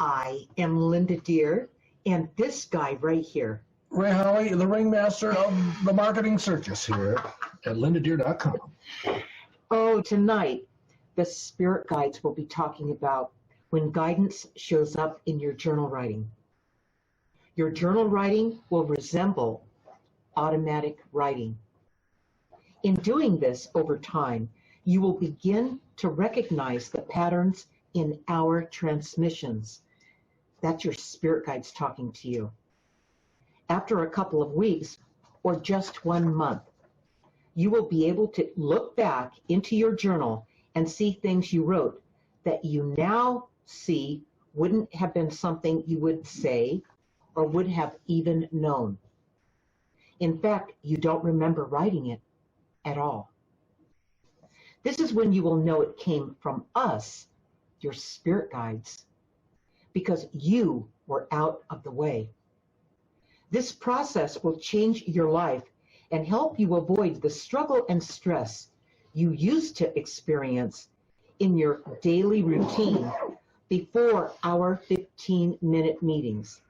I am Linda Deir, and this guy right here. Ray Holley, the ringmaster of the marketing circus here at lindadeir.com. Oh, tonight, the spirit guides will be talking about when guidance shows up in your journal writing. Your journal writing will resemble automatic writing. In doing this over time, you will begin to recognize the patterns in our transmissions. That's your spirit guides talking to you. After a couple of weeks or just 1 month, you will be able to look back into your journal and see things you wrote that you now see wouldn't have been something you would say or would have even known. In fact, you don't remember writing it at all. This is when you will know it came from us, your spirit guides, because you were out of the way. This process will change your life and help you avoid the struggle and stress you used to experience in your daily routine before our 15-minute meetings.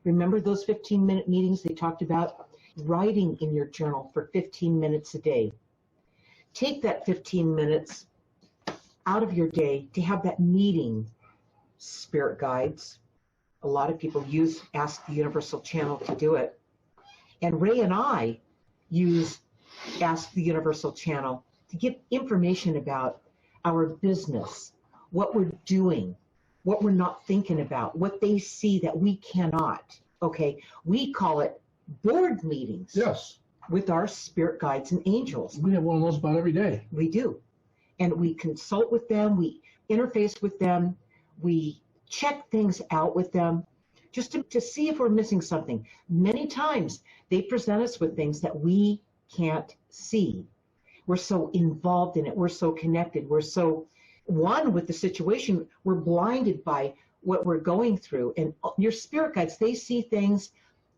Remember those 15-minute meetings they talked about? Writing in your journal for 15 minutes a day. Take that 15 minutes out of your day to have that meeting, spirit guides. A lot of people use Ask the Universal Channel to do it. And Ray and I use Ask the Universal Channel to get information about our business, what we're doing, what we're not thinking about, what they see that we cannot. Okay, we call it board meetings. Yes. With our spirit guides and angels. We have one of those about every day. We do. And we consult with them, we interface with them, we check things out with them, just to see if we're missing something. Many times they present us with things that we can't see. We're so involved in it, we're so connected, we're so one with the situation, we're blinded by what we're going through. And your spirit guides, they see things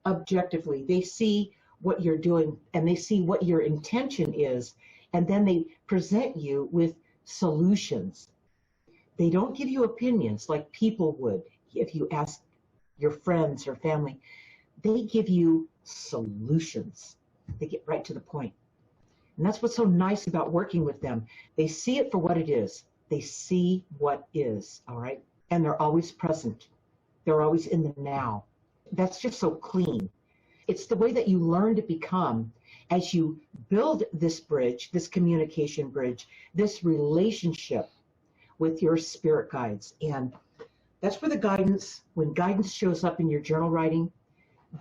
objectively. They see what you're doing and they see what your intention is, and then they present you with solutions. They don't give you opinions like people would if you ask your friends or family. They give you solutions. They get right to the point. And that's what's so nice about working with them. They see it for what it is. They see what is, all right? And they're always present. They're always in the now. That's just so clean. It's the way that you learn to become as you build this bridge, this communication bridge, this relationship with your spirit guides. And that's where the guidance, when guidance shows up in your journal writing,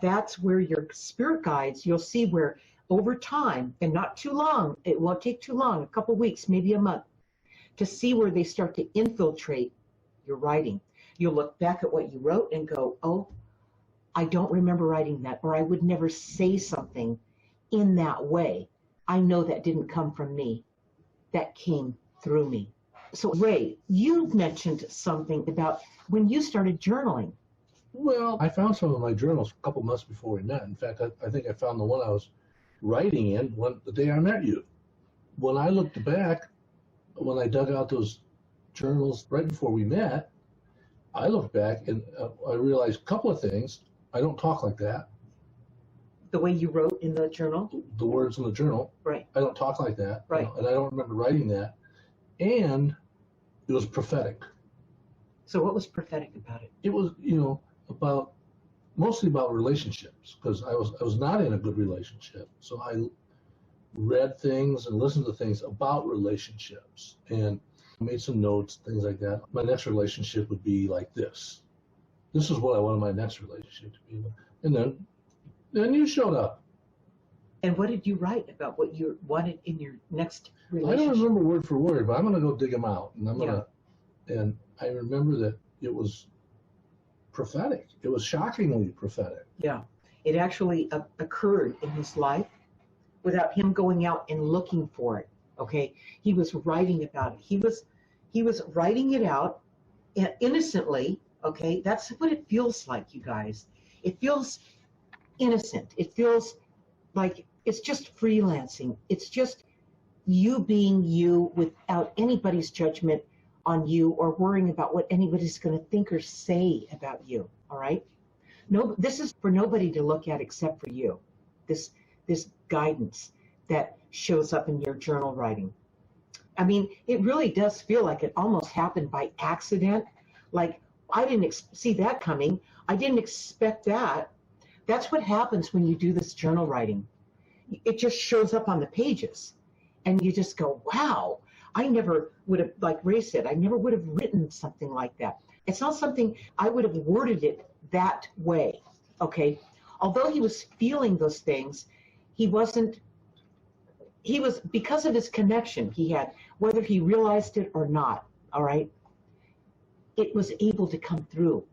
that's where your spirit guides, you'll see where over time, and not too long, it won't take too long, a couple weeks, maybe a month, to see where they start to infiltrate your writing. You'll look back at what you wrote and go, oh, I don't remember writing that, or I would never say something in that way. I know that didn't come from me. That came through me. So Ray, you mentioned something about when you started journaling. Well, I found some of my journals a couple months before we met. In fact, I think I found the one I was writing in the day I met you. When I looked back, when I dug out those journals right before we met, I looked back and I realized a couple of things. I don't talk like that. The way you wrote in the journal? The words in the journal. Right. I don't talk like that. Right. And I don't remember writing that. And it was prophetic. So what was prophetic about it? It was, mostly about relationships, because I was not in a good relationship. So I read things and listened to things about relationships and made some notes, things like that. My next relationship would be like this. This is what I wanted my next relationship to be. And then you showed up. And what did you write about what you wanted in your next relationship? I don't remember word for word, but I'm going to go dig them out. And I remember that it was prophetic. It was shockingly prophetic. Yeah. It actually occurred in his life without him going out and looking for it. Okay. He was writing about it. He was writing it out innocently. Okay, that's what it feels like, you guys. It feels innocent. It feels like it's just freelancing. It's just you being you without anybody's judgment on you or worrying about what anybody's going to think or say about you. All right. No, this is for nobody to look at except for you. This guidance that shows up in your journal writing. I mean, it really does feel like it almost happened by accident. Like, I didn't see that coming. I didn't expect that. That's what happens when you do this journal writing. It just shows up on the pages. And you just go, wow, I never would have, like Ray said, I never would have written something like that. It's not something I would have worded it that way, okay? Although he was feeling those things, he was, because of his connection he had, whether he realized it or not, all right? It was able to come through.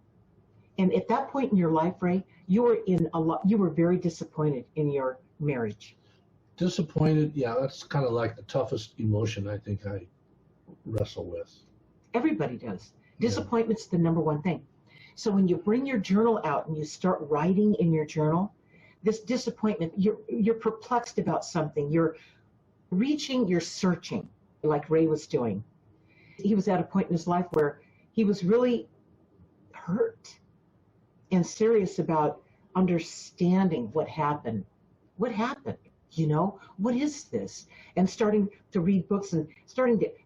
And at that point in your life, Ray, you were very disappointed in your marriage. Disappointed, yeah, that's kind of like the toughest emotion I think I wrestle with. Everybody does. Disappointment's the number one thing. So when you bring your journal out and you start writing in your journal, this disappointment, you're perplexed about something. You're reaching, you're searching, like Ray was doing. He was at a point in his life where he was really hurt and serious about understanding what happened. What happened? You know, what is this? And starting to read books and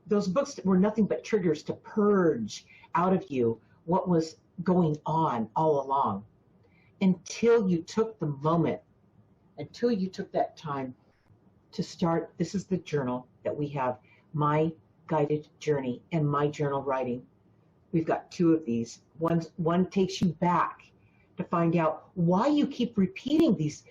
those books were nothing but triggers to purge out of you what was going on all along, until you took the moment, until you took that time to start. This is the journal that we have, My Guided Journey and My Journal Writing. We've got two of these. One takes you back to find out why you keep repeating these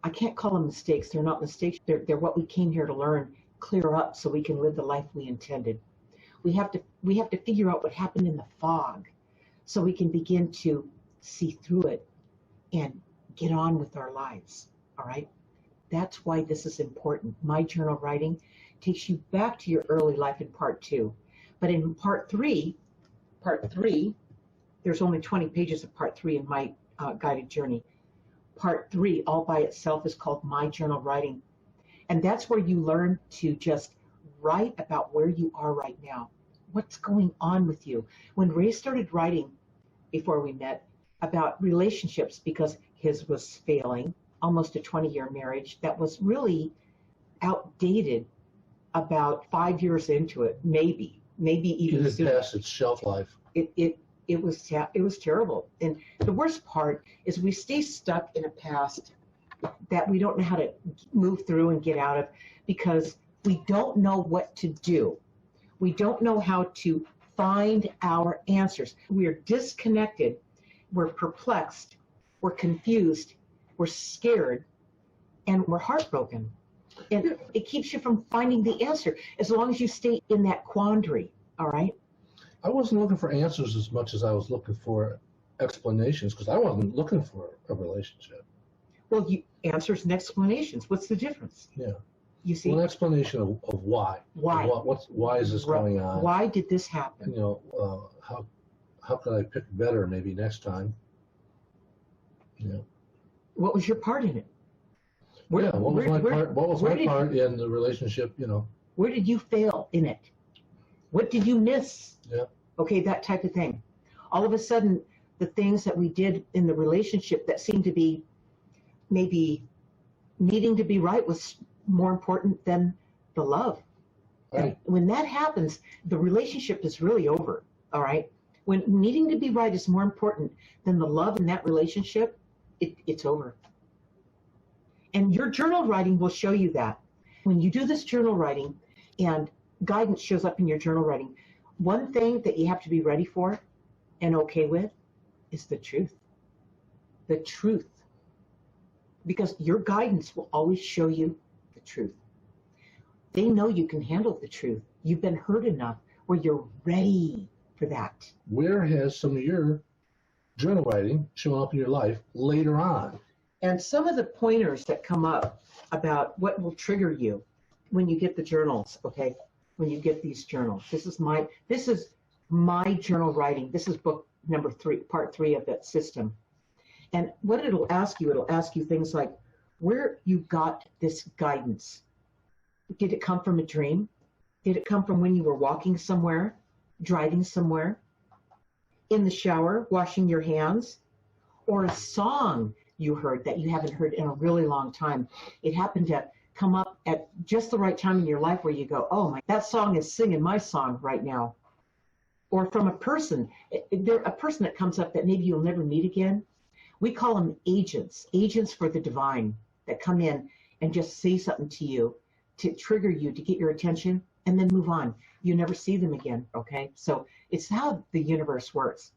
I can't call them mistakes. They're not mistakes. They're what we came here to learn, clear up so we can live the life we intended. We have to figure out what happened in the fog so we can begin to see through it and get on with our lives. All right? That's why this is important. My journal writing takes you back to your early life in part 2. But in part three, there's only 20 pages of part 3 in My Guided Journey. Part 3 all by itself is called My Journal Writing. And that's where you learn to just write about where you are right now. What's going on with you? When Ray started writing, before we met, about relationships, because his was failing, almost a 20-year marriage that was really outdated about 5 years into it, maybe even sooner. It had passed its shelf life. It was terrible. And the worst part is we stay stuck in a past that we don't know how to move through and get out of, because we don't know what to do. We don't know how to find our answers. We are disconnected. We're perplexed. We're confused. We're scared. And we're heartbroken. And it keeps you from finding the answer as long as you stay in that quandary. All right? I wasn't looking for answers as much as I was looking for explanations, because I wasn't looking for a relationship. Well, answers and explanations. What's the difference? Yeah. You see? Well, an explanation of why. Why? Why is this going on? Why did this happen? You know, how can I pick better maybe next time? You know. What was your part in it? What was my part in the relationship? You know. Where did you fail in it? What did you miss? Yeah. Okay, that type of thing. All of a sudden, the things that we did in the relationship that seemed to be maybe needing to be right was more important than the love. Right. And when that happens, the relationship is really over. All right. When needing to be right is more important than the love in that relationship, it's over. And your journal writing will show you that. When you do this journal writing and guidance shows up in your journal writing, one thing that you have to be ready for and okay with is the truth. The truth. Because your guidance will always show you the truth. They know you can handle the truth. You've been hurt enough where you're ready for that. Where has some of your journal writing shown up in your life later on? And some of the pointers that come up about what will trigger you when you get the journals, okay? When you get these journals. This is my journal writing. This is book number 3, part 3 of that system. And what it'll ask you things like where you got this guidance. Did it come from a dream? Did it come from when you were walking somewhere, driving somewhere, in the shower, washing your hands, or a song you heard that you haven't heard in a really long time? It happened to come up at just the right time in your life where you go, oh my, that song is singing my song right now. Or from a person, a person that comes up that maybe you'll never meet again. We call them agents for the divine that come in and just say something to you, to trigger you, to get your attention, and then move on. You never see them again, okay? So it's how the universe works.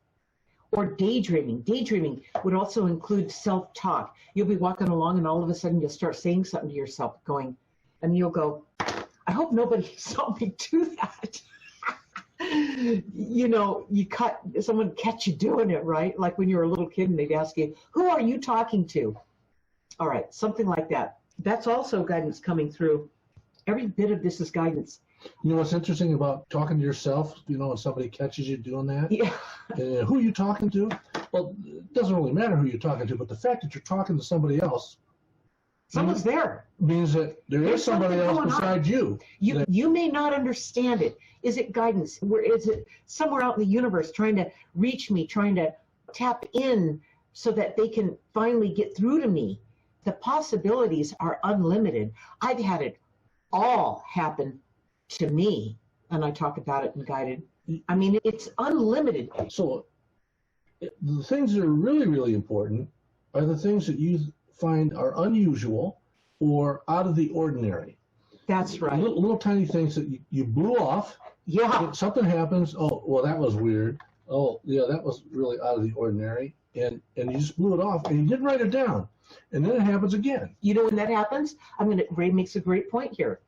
Or daydreaming. Daydreaming would also include self-talk. You'll be walking along and all of a sudden you'll start saying something to yourself, going, and you'll go, I hope nobody saw me do that. You know, someone catch you doing it, right? Like when you were a little kid and they'd ask you, who are you talking to? All right, something like that. That's also guidance coming through. Every bit of this is guidance. You know what's interesting about talking to yourself, you know, when somebody catches you doing that? Yeah. Who are you talking to? Well, it doesn't really matter who you're talking to, but the fact that you're talking to somebody else, someone's there, means that there's somebody else besides you. You may not understand it. Is it guidance? Where is it? Somewhere out in the universe trying to reach me, trying to tap in so that they can finally get through to me. The possibilities are unlimited. I've had it all happen to me, and I talk about it in Guided. I mean, it's unlimited. So the things that are really, really important are the things that you find are unusual or out of the ordinary. That's right. Little tiny things that you blew off. Yeah. Something happens. Oh, well, that was weird. Oh, yeah, that was really out of the ordinary. And you just blew it off, and you didn't write it down. And then it happens again. You know when that happens? Ray makes a great point here.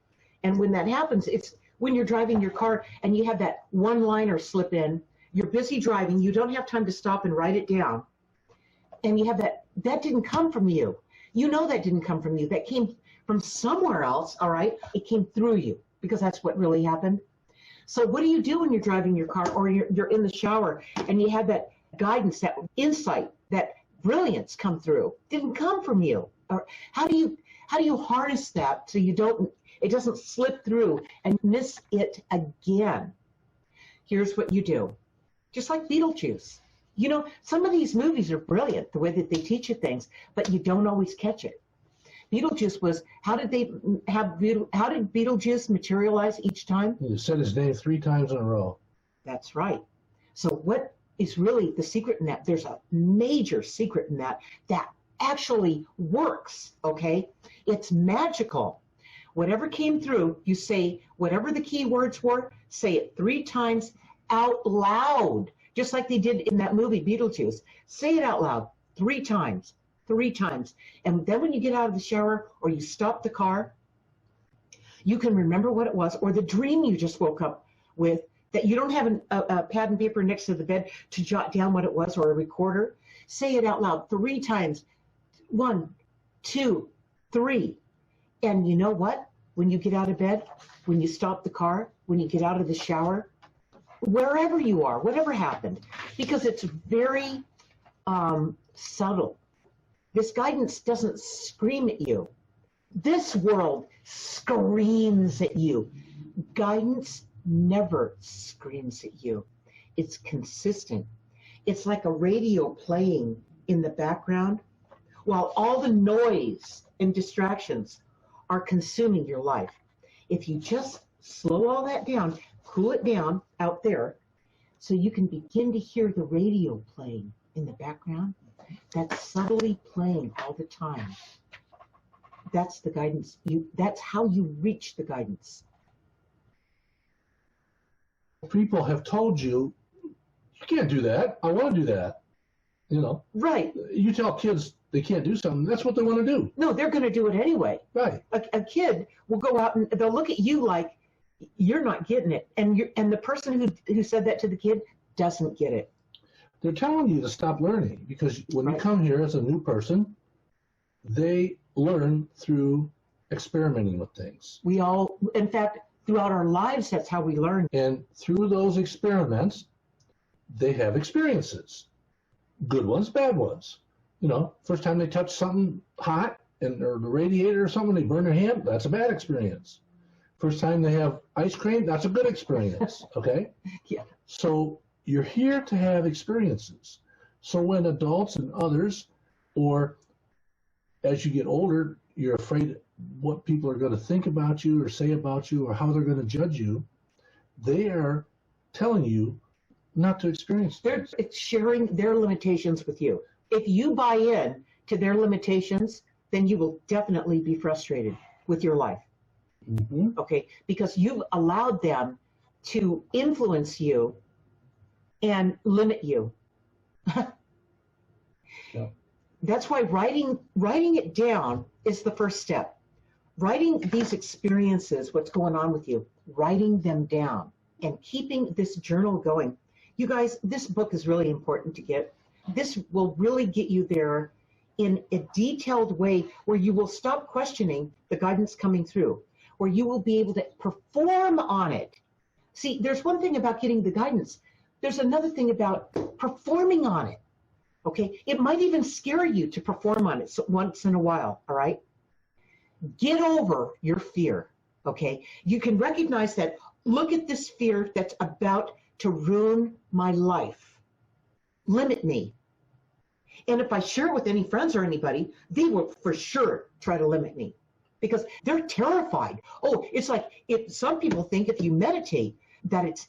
And when that happens, it's when you're driving your car and you have that one-liner slip in. You're busy driving. You don't have time to stop and write it down. And you have that didn't come from you. You know that didn't come from you. That came from somewhere else, all right? It came through you because that's what really happened. So what do you do when you're driving your car or you're in the shower and you have that guidance, that insight, that brilliance come through? Didn't come from you. Or how do you harness that so it doesn't slip through and miss it again? Here's what you do. Just like Beetlejuice. You know, some of these movies are brilliant, the way that they teach you things, but you don't always catch it. Beetlejuice was, how did Beetlejuice materialize each time? He said his name 3 times in a row. That's right. So what is really the secret in that? There's a major secret in that actually works, okay? It's magical. Whatever came through, you say, whatever the key words were, say it 3 times out loud, just like they did in that movie, Beetlejuice. Say it out loud 3 times. 3 times. And then when you get out of the shower or you stop the car, you can remember what it was, or the dream you just woke up with, that you don't have a pad and paper next to the bed to jot down what it was, or a recorder. Say it out loud 3 times. 1, 2, 3. And you know what? When you get out of bed, when you stop the car, when you get out of the shower, wherever you are, whatever happened, because it's very subtle. This guidance doesn't scream at you. This world screams at you. Guidance never screams at you. It's consistent. It's like a radio playing in the background while all the noise and distractions are consuming your life. If you just slow all that down, cool it down out there, so you can begin to hear the radio playing in the background, that's subtly playing all the time. That's the guidance. That's how you reach the guidance. People have told you, you can't do that. I want to do that. You know. Right. You tell kids they can't do something, that's what they want to do. No, they're going to do it anyway. Right. A kid will go out and they'll look at you like you're not getting it. And the person who said that to the kid doesn't get it. They're telling you to stop learning, because when you come here as a new person, they learn through experimenting with things. We all, in fact, throughout our lives, that's how we learn. And through those experiments, they have experiences. Good ones, bad ones. You know, first time they touch something hot or the radiator or something, they burn their hand, that's a bad experience. First time they have ice cream, that's a good experience, okay? Yeah. So you're here to have experiences. So when adults and others, or as you get older, you're afraid what people are going to think about you or say about you or how they're going to judge you, they are telling you not to experience things. It's sharing their limitations with you. If you buy in to their limitations, then you will definitely be frustrated with your life. Mm-hmm. Okay? Because you've allowed them to influence you and limit you. Yeah. That's why writing it down is the first step. Writing these experiences, what's going on with you, writing them down and keeping this journal going. You guys, this book is really important to get. This will really get you there in a detailed way where you will stop questioning the guidance coming through, where you will be able to perform on it. See, there's one thing about getting the guidance. There's another thing about performing on it. Okay? It might even scare you to perform on it once in a while, all right? Get over your fear, okay? You can recognize that, look at this fear that's about to ruin my life, limit me. And if I share it with any friends or anybody, they will for sure try to limit me because they're terrified. Oh, it's like if some people think if you meditate that it's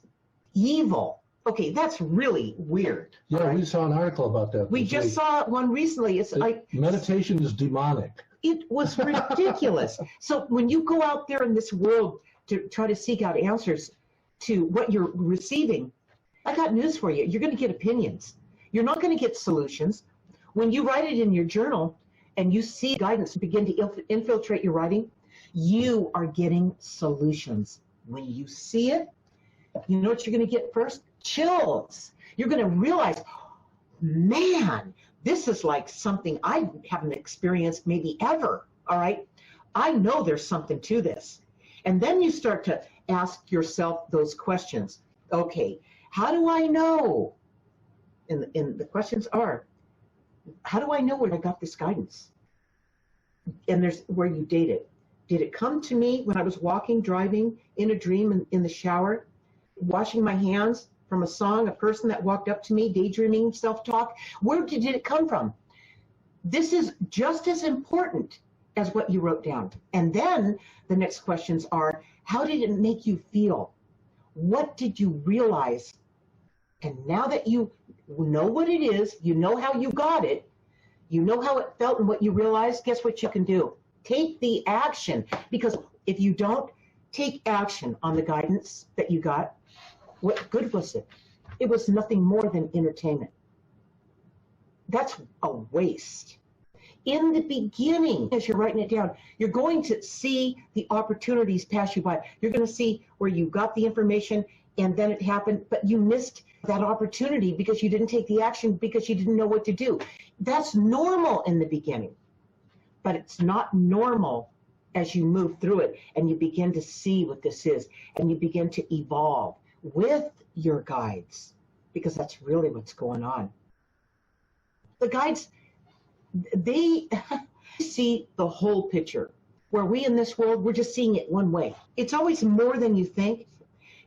evil. Okay, that's really weird. Yeah, right? we saw an article about that. We just saw one recently. It's like meditation is demonic. It was ridiculous. So when you go out there in this world to try to seek out answers to what you're receiving, I got news for you. You're going to get opinions. You're not going to get solutions. When you write it in your journal and you see guidance begin to infiltrate your writing, you are getting solutions. When you see it, you know what you're going to get first? Chills. You're going to realize, man, this is like something I haven't experienced maybe ever, all right? I know there's something to this. And then you start to ask yourself those questions. Okay, how do I know? And the questions are, how do I know where I got this guidance? And there's where you date it. Did it come to me when I was walking, driving, in a dream, in the shower, washing my hands, from a song, a person that walked up to me, daydreaming, self-talk? Where did it come from? This is just as important as what you wrote down. And then the next questions are, how did it make you feel? What did you realize? And now that you know what it is, you know how you got it, you know how it felt and what you realized, guess what you can do? Take the action. Because if you don't take action on the guidance that you got, what good was it? It was nothing more than entertainment. That's a waste. In the beginning, as you're writing it down, you're going to see the opportunities pass you by. You're going to see where you got the information and then it happened, but you missed that opportunity because you didn't take the action because you didn't know what to do. That's normal in the beginning, but it's not normal as you move through it and you begin to see what this is and you begin to evolve with your guides, because that's really what's going on. The guides, they see the whole picture, where we in this world, we're just seeing it one way. It's always more than you think.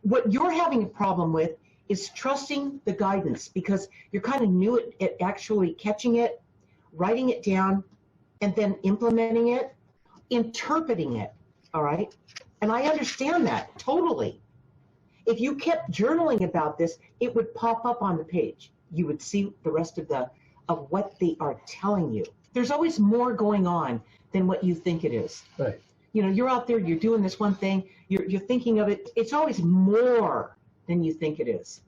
What you're having a problem with is trusting the guidance, because you're kind of new at actually catching it, writing it down, and then implementing it, interpreting it, all right? And I understand that totally. If you kept journaling about this, it would pop up on the page. You would see the rest of what they are telling you. There's always more going on than what you think it is. Right. You know, you're out there, you're doing this one thing, you're thinking of it. It's always more than you think it is.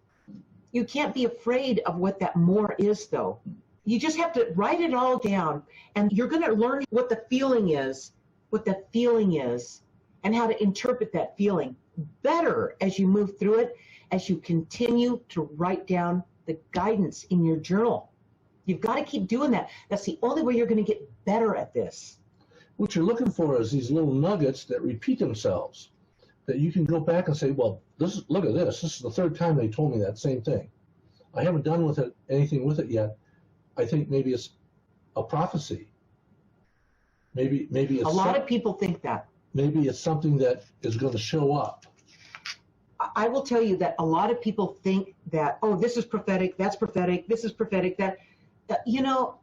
You can't be afraid of what that more is, though. You just have to write it all down, and you're going to learn what the feeling is, and how to interpret that feeling better as you move through it, as you continue to write down the guidance in your journal. You've got to keep doing that. That's the only way you're going to get better at this. What you're looking for is these little nuggets that repeat themselves, that you can go back and say, well, look at this. This is the third time they told me that same thing. I haven't done anything with it yet. I think maybe it's a prophecy. Maybe it's a lot of people think that. maybe it's something that is going to show up. I will tell you that a lot of people think that, oh, this is prophetic, that's prophetic, this is prophetic, that you know,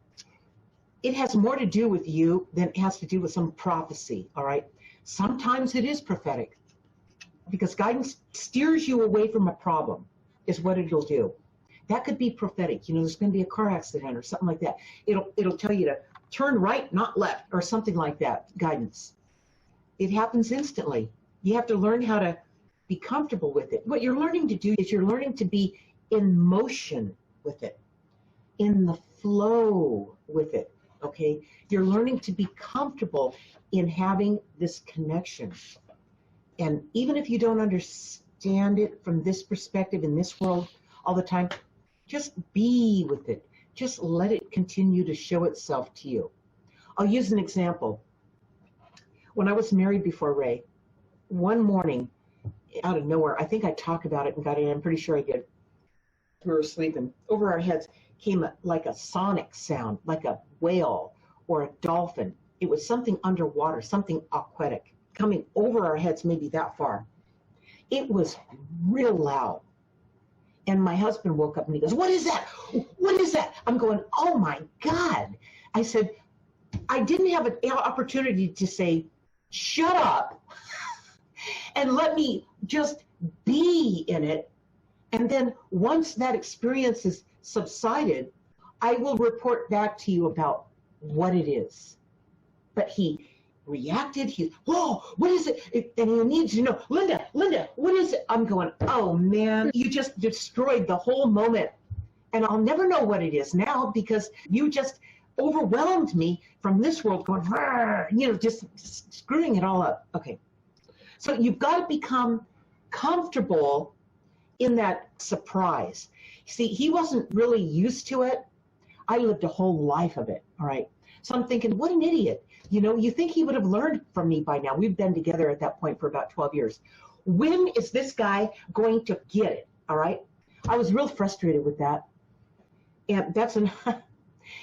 it has more to do with you than it has to do with some prophecy, all right? Sometimes it is prophetic because guidance steers you away from a problem is what it'll do. That could be prophetic. You know, there's going to be a car accident or something like that. It'll tell you to turn right, not left, or something like that, guidance. It happens instantly. You have to learn how to be comfortable with it. What you're learning to do is you're learning to be in motion with it, in the flow with it, okay? You're learning to be comfortable in having this connection. And even if you don't understand it from this perspective in this world all the time, just be with it. Just let it continue to show itself to you. I'll use an example. When I was married before Ray, one morning, out of nowhere, I think I talked about it and got it, I'm pretty sure I did. We were sleeping. Over our heads came like a sonic sound, like a whale or a dolphin. It was something underwater, something aquatic, coming over our heads maybe that far. It was real loud. And my husband woke up and he goes, "What is that? What is that?" I'm going, "Oh my God." I said, I didn't have an opportunity to say, "Shut up," and let me just be in it. And then once that experience is subsided, I will report back to you about what it is. But he reacted. Whoa, what is it? And he needs to know, Linda, what is it? I'm going, oh man, you just destroyed the whole moment. And I'll never know what it is now because you just overwhelmed me from this world going, you know, just screwing it all up. Okay. So you've got to become comfortable in that surprise. See, he wasn't really used to it. I lived a whole life of it. All right. So I'm thinking, what an idiot. You know, you think he would have learned from me by now. We've been together at that point for about 12 years. When is this guy going to get it? All right. I was real frustrated with that. And that's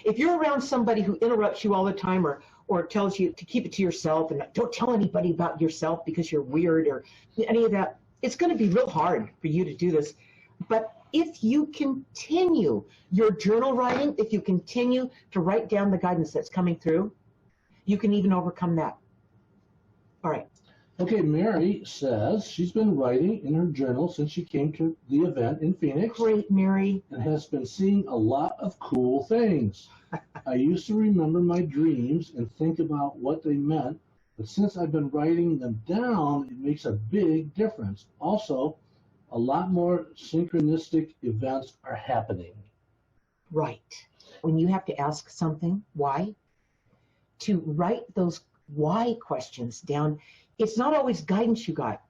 if you're around somebody who interrupts you all the time or tells you to keep it to yourself and don't tell anybody about yourself because you're weird or any of that, it's going to be real hard for you to do this. But if you continue your journal writing, if you continue to write down the guidance that's coming through, you can even overcome that. All right. Okay, Mary says she's been writing in her journal since she came to the event in Phoenix. Great, Mary. And has been seeing a lot of cool things. I used to remember my dreams and think about what they meant, but since I've been writing them down, it makes a big difference. Also, a lot more synchronistic events are happening. Right. When you have to ask something, why? To write those why questions down, it's not always guidance you got.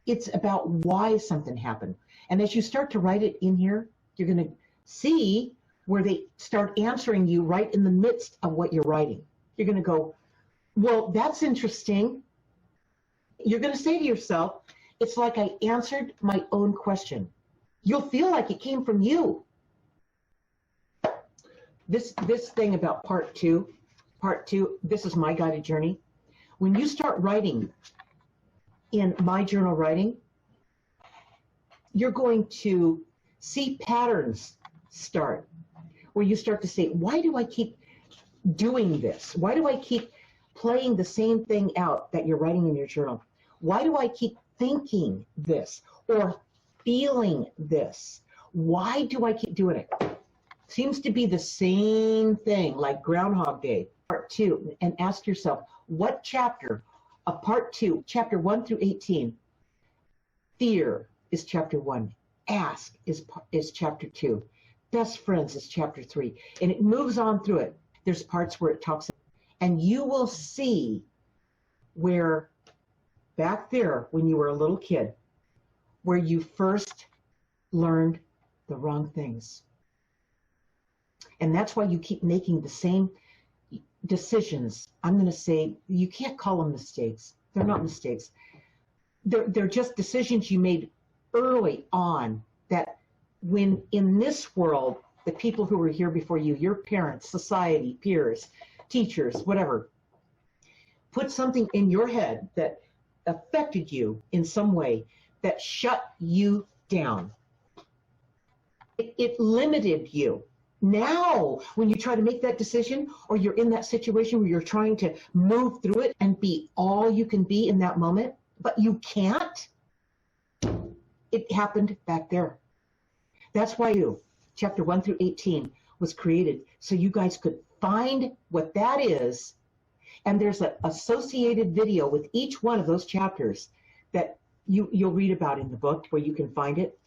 It's about why something happened. And as you start to write it in here, you're going to see where they start answering you right in the midst of what you're writing. You're going to go, well, that's interesting. You're going to say to yourself, it's like I answered my own question. You'll feel like it came from you. This thing about part two, this is my guided journey. When you start writing in my journal writing, you're going to see patterns start where you start to say, why do I keep doing this? Why do I keep playing the same thing out that you're writing in your journal? Why do I keep thinking this or feeling this? Why do I keep doing it? Seems to be the same thing, like Groundhog Day, part 2, and ask yourself, what chapter of part 2, chapter 1 through 18, fear is chapter 1, ask is chapter 2, best friends is chapter 3, and it moves on through it. There's parts where it talks, and you will see where back there when you were a little kid, where you first learned the wrong things. And that's why you keep making the same decisions. I'm going to say, you can't call them mistakes. They're not mistakes. They're just decisions you made early on that when in this world, the people who were here before you, your parents, society, peers, teachers, whatever, put something in your head that affected you in some way that shut you down. It limited you. Now, when you try to make that decision, or you're in that situation where you're trying to move through it and be all you can be in that moment, but you can't, it happened back there. That's why chapter 1 through 18 was created, so you guys could find what that is. And there's an associated video with each one of those chapters that you'll read about in the book, where you can find it.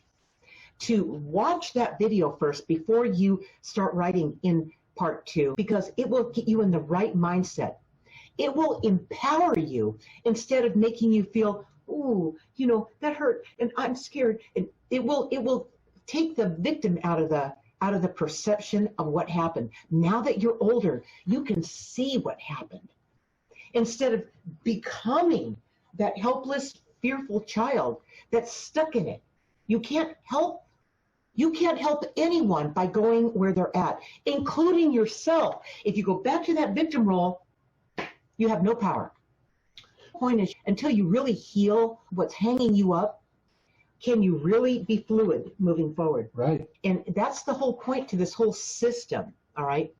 To watch that video first before you start writing in part 2, because it will get you in the right mindset. It will empower you instead of making you feel, ooh, that hurt and I'm scared. And it will take the victim out of the perception of what happened. Now that you're older, you can see what happened, instead of becoming that helpless, fearful child that's stuck in it. You can't help anyone by going where they're at, including yourself. If you go back to that victim role, you have no power. The point is, until you really heal what's hanging you up, can you really be fluid moving forward? Right. And that's the whole point to this whole system, all right?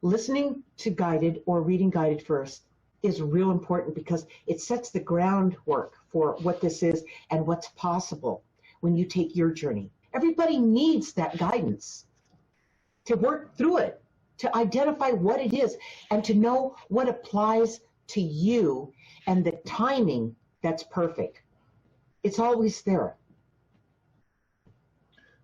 Listening to guided or reading guided first is real important, because it sets the groundwork for what this is and what's possible when you take your journey. Everybody needs that guidance to work through it, to identify what it is, and to know what applies to you and the timing that's perfect. It's always there.